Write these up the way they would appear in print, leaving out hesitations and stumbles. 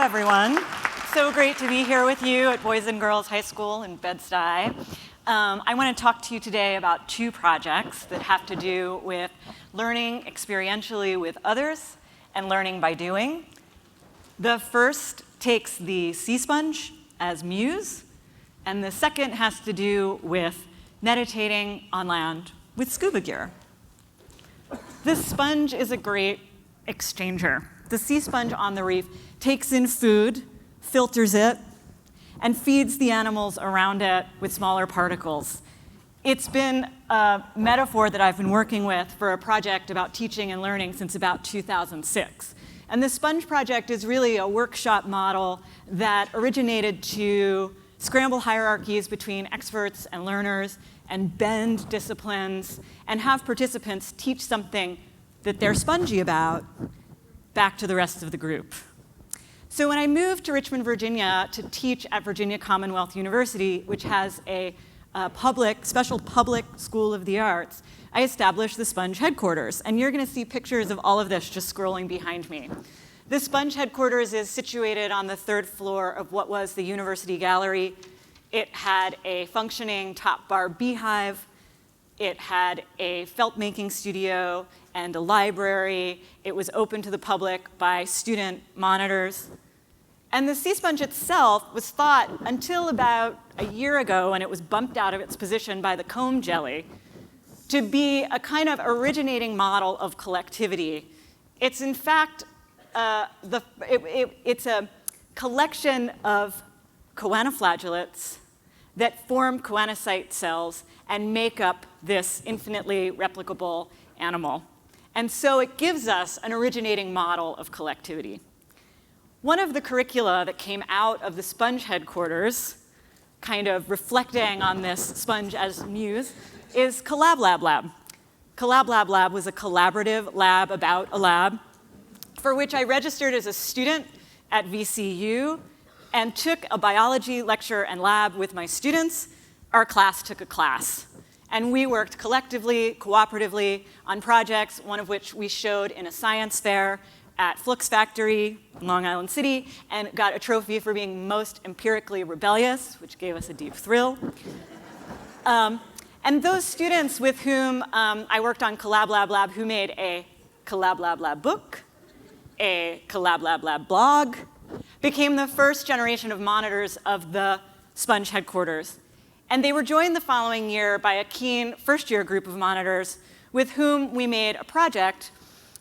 everyone. So great to be here with you at Boys and Girls High School in Bed-Stuy. I want to talk to you today about two projects that have to do with learning experientially with others and learning by doing. The first takes the sea sponge as muse, and the second has to do with meditating on land with scuba gear. This sponge is a great exchanger. The sea sponge on the reef takes in food, filters it, and feeds the animals around it with smaller particles. It's been a metaphor that I've been working with for a project about teaching and learning since about 2006. And the sponge project is really a workshop model that originated to scramble hierarchies between experts and learners and bend disciplines and have participants teach something that they're spongy about back to the rest of the group. So when I moved to Richmond, Virginia to teach at Virginia Commonwealth University, which has a special public school of the arts, I established the Sponge headquarters. And you're going to see pictures of all of this just scrolling behind me. The Sponge headquarters is situated on the third floor of what was the University Gallery. It had a functioning top bar beehive. It had a felt-making studio and a library. It was open to the public by student monitors. And the sea sponge itself was thought, until about a year ago when it was bumped out of its position by the comb jelly, to be a kind of originating model of collectivity. It's in fact, it's a collection of choanoflagellates that form choanocyte cells and make up this infinitely replicable animal. And so it gives us an originating model of collectivity. One of the curricula that came out of the Sponge headquarters, kind of reflecting on this sponge as muse, is Collab Lab Lab. Collab Lab Lab was a collaborative lab about a lab for which I registered as a student at VCU and took a biology lecture and lab with my students. Our class took a class. And we worked collectively, cooperatively on projects, one of which we showed in a science fair at Flux Factory in Long Island City, and got a trophy for being most empirically rebellious, which gave us a deep thrill. And those students with whom I worked on Collab Lab Lab, who made a Collab Lab Lab book, a Collab Lab Lab blog, became the first generation of monitors of the Sponge headquarters. And they were joined the following year by a keen first-year group of monitors with whom we made a project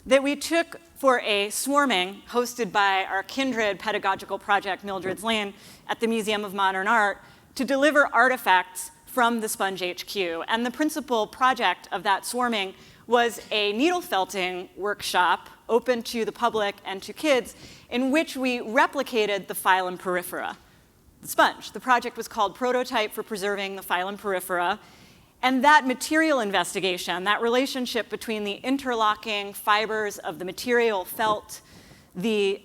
that we took for a swarming hosted by our kindred pedagogical project, Mildred's Lane, at the Museum of Modern Art to deliver artifacts from the Sponge HQ. And the principal project of that swarming was a needle felting workshop open to the public and to kids in which we replicated the phylum Porifera, the sponge. The project was called Prototype for Preserving the Phylum Porifera. And that material investigation, that relationship between the interlocking fibers of the material felt, the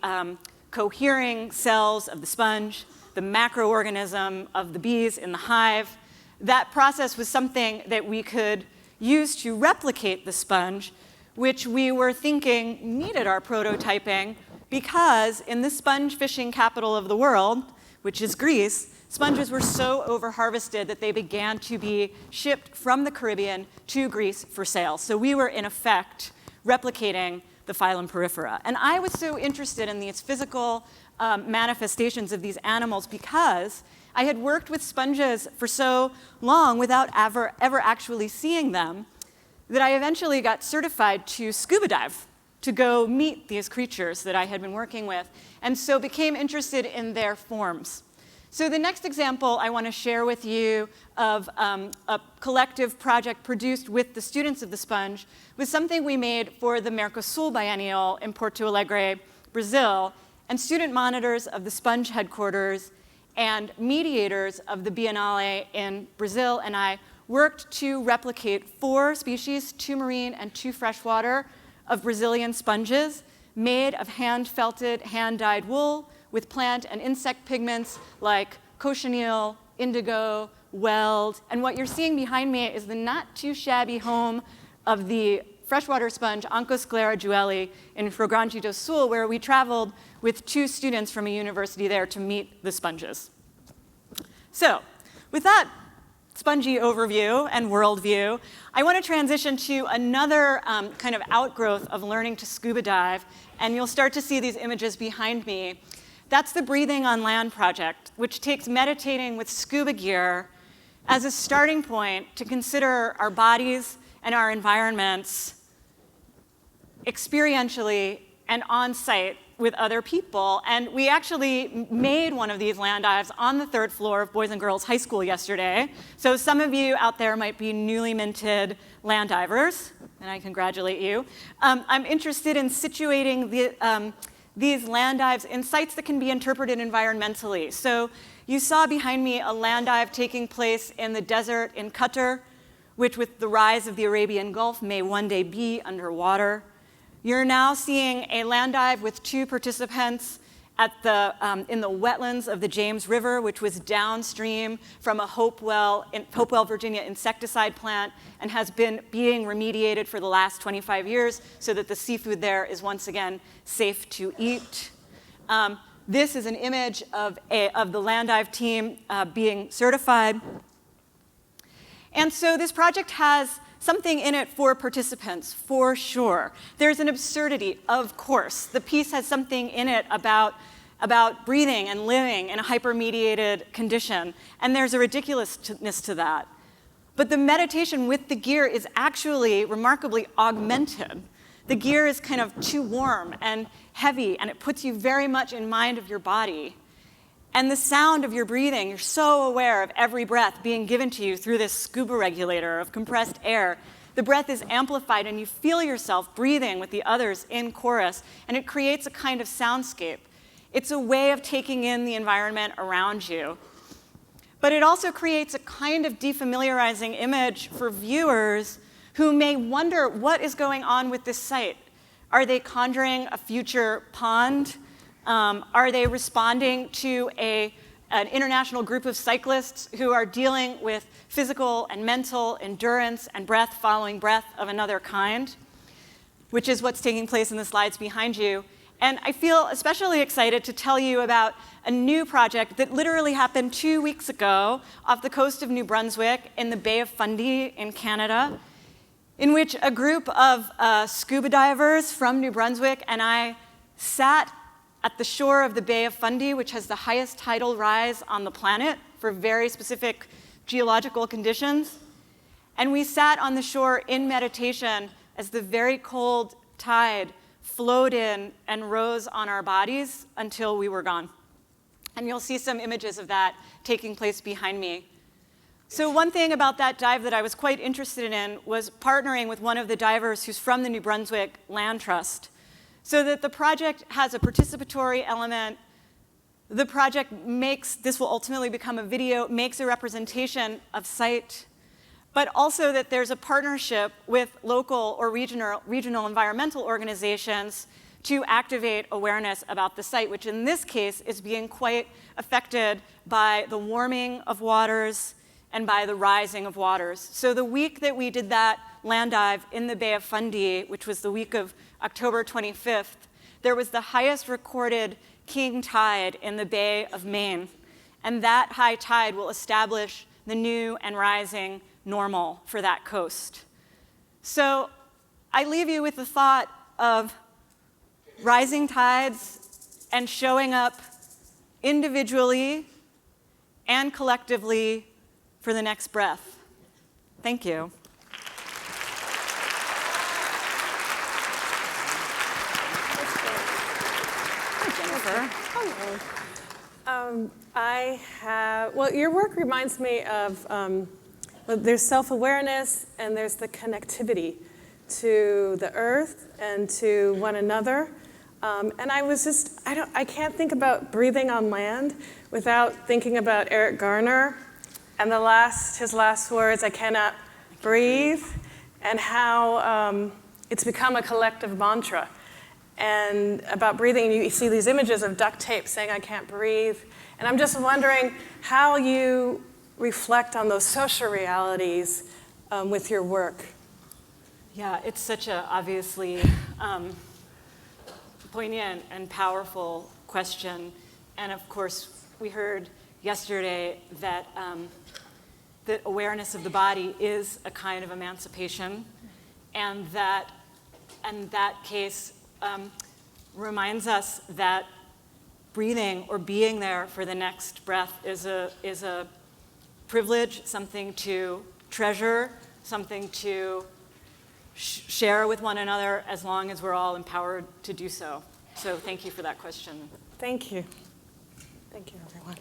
cohering cells of the sponge, the macroorganism of the bees in the hive, that process was something that we could use to replicate the sponge, which we were thinking needed our prototyping because in the sponge fishing capital of the world, which is Greece, sponges were so over-harvested that they began to be shipped from the Caribbean to Greece for sale. So we were, in effect, replicating the phylum Porifera. And I was so interested in these physical manifestations of these animals because I had worked with sponges for so long without ever actually seeing them that I eventually got certified to scuba dive, to go meet these creatures that I had been working with, and so became interested in their forms. So the next example I want to share with you of a collective project produced with the students of the Sponge was something we made for the Mercosul Biennial in Porto Alegre, Brazil, and student monitors of the Sponge headquarters and mediators of the Biennale in Brazil and I worked to replicate 4 species, 2 marine and 2 freshwater, of Brazilian sponges made of hand-felted, hand-dyed wool with plant and insect pigments like cochineal, indigo, weld. And what you're seeing behind me is the not too shabby home of the freshwater sponge, Oncosclera jueli, in Fragranti do Sul, where we traveled with 2 students from a university there to meet the sponges. So, with that spongy overview and worldview, I want to transition to another kind of outgrowth of learning to scuba dive, and you'll start to see these images behind me. That's the Breathing on Land project, which takes meditating with scuba gear as a starting point to consider our bodies and our environments experientially and on-site with other people. And we actually made one of these land dives on the 3rd floor of Boys and Girls High School yesterday. So some of you out there might be newly minted land divers, and I congratulate you. I'm interested in situating these land dives in sites that can be interpreted environmentally. So you saw behind me a land dive taking place in the desert in Qatar, which with the rise of the Arabian Gulf may one day be underwater. You're now seeing a land dive with 2 participants at in the wetlands of the James River, which was downstream from a Hopewell, Virginia insecticide plant and has been being remediated for the last 25 years so that the seafood there is once again safe to eat. This is an image of the land dive team being certified. And so this project has something in it for participants, for sure. There's an absurdity, of course. The piece has something in it about breathing and living in a hypermediated condition, and there's a ridiculousness to that. But the meditation with the gear is actually remarkably augmented. The gear is kind of too warm and heavy, and it puts you very much in mind of your body. And the sound of your breathing, you're so aware of every breath being given to you through this scuba regulator of compressed air. The breath is amplified, and you feel yourself breathing with the others in chorus, and it creates a kind of soundscape. It's a way of taking in the environment around you. But it also creates a kind of defamiliarizing image for viewers who may wonder what is going on with this site. Are they conjuring a future pond? Are they responding to an international group of cyclists who are dealing with physical and mental endurance and breath following breath of another kind, which is what's taking place in the slides behind you? And I feel especially excited to tell you about a new project that literally happened 2 weeks ago off the coast of New Brunswick in the Bay of Fundy in Canada, in which a group of scuba divers from New Brunswick and I sat at the shore of the Bay of Fundy, which has the highest tidal rise on the planet for very specific geological conditions. And we sat on the shore in meditation as the very cold tide flowed in and rose on our bodies until we were gone. And you'll see some images of that taking place behind me. So one thing about that dive that I was quite interested in was partnering with one of the divers who's from the New Brunswick Land Trust, so that the project has a participatory element. The project this will ultimately become a video, makes a representation of site, but also that there's a partnership with local or regional environmental organizations to activate awareness about the site, which in this case is being quite affected by the warming of waters and by the rising of waters. So the week that we did that land dive in the Bay of Fundy, which was the week of October 25th, there was the highest recorded king tide in the Bay of Maine. And that high tide will establish the new and rising normal for that coast. So I leave you with the thought of rising tides and showing up individually and collectively for the next breath. Thank you. Well, your work reminds me of, there's self-awareness and there's the connectivity to the earth and to one another. And I can't think about breathing on land without thinking about Eric Garner and his last words, "I cannot breathe," and how it's become a collective mantra. And about breathing, you see these images of duct tape saying, "I can't breathe." And I'm just wondering how you reflect on those social realities with your work. Yeah, it's such a obviously poignant and powerful question. And of course, we heard yesterday that, that awareness of the body is a kind of emancipation, and that case reminds us that breathing or being there for the next breath is a privilege, something to treasure, something to share with one another, as long as we're all empowered to do so. So thank you for that question. Thank you. Thank you, everyone.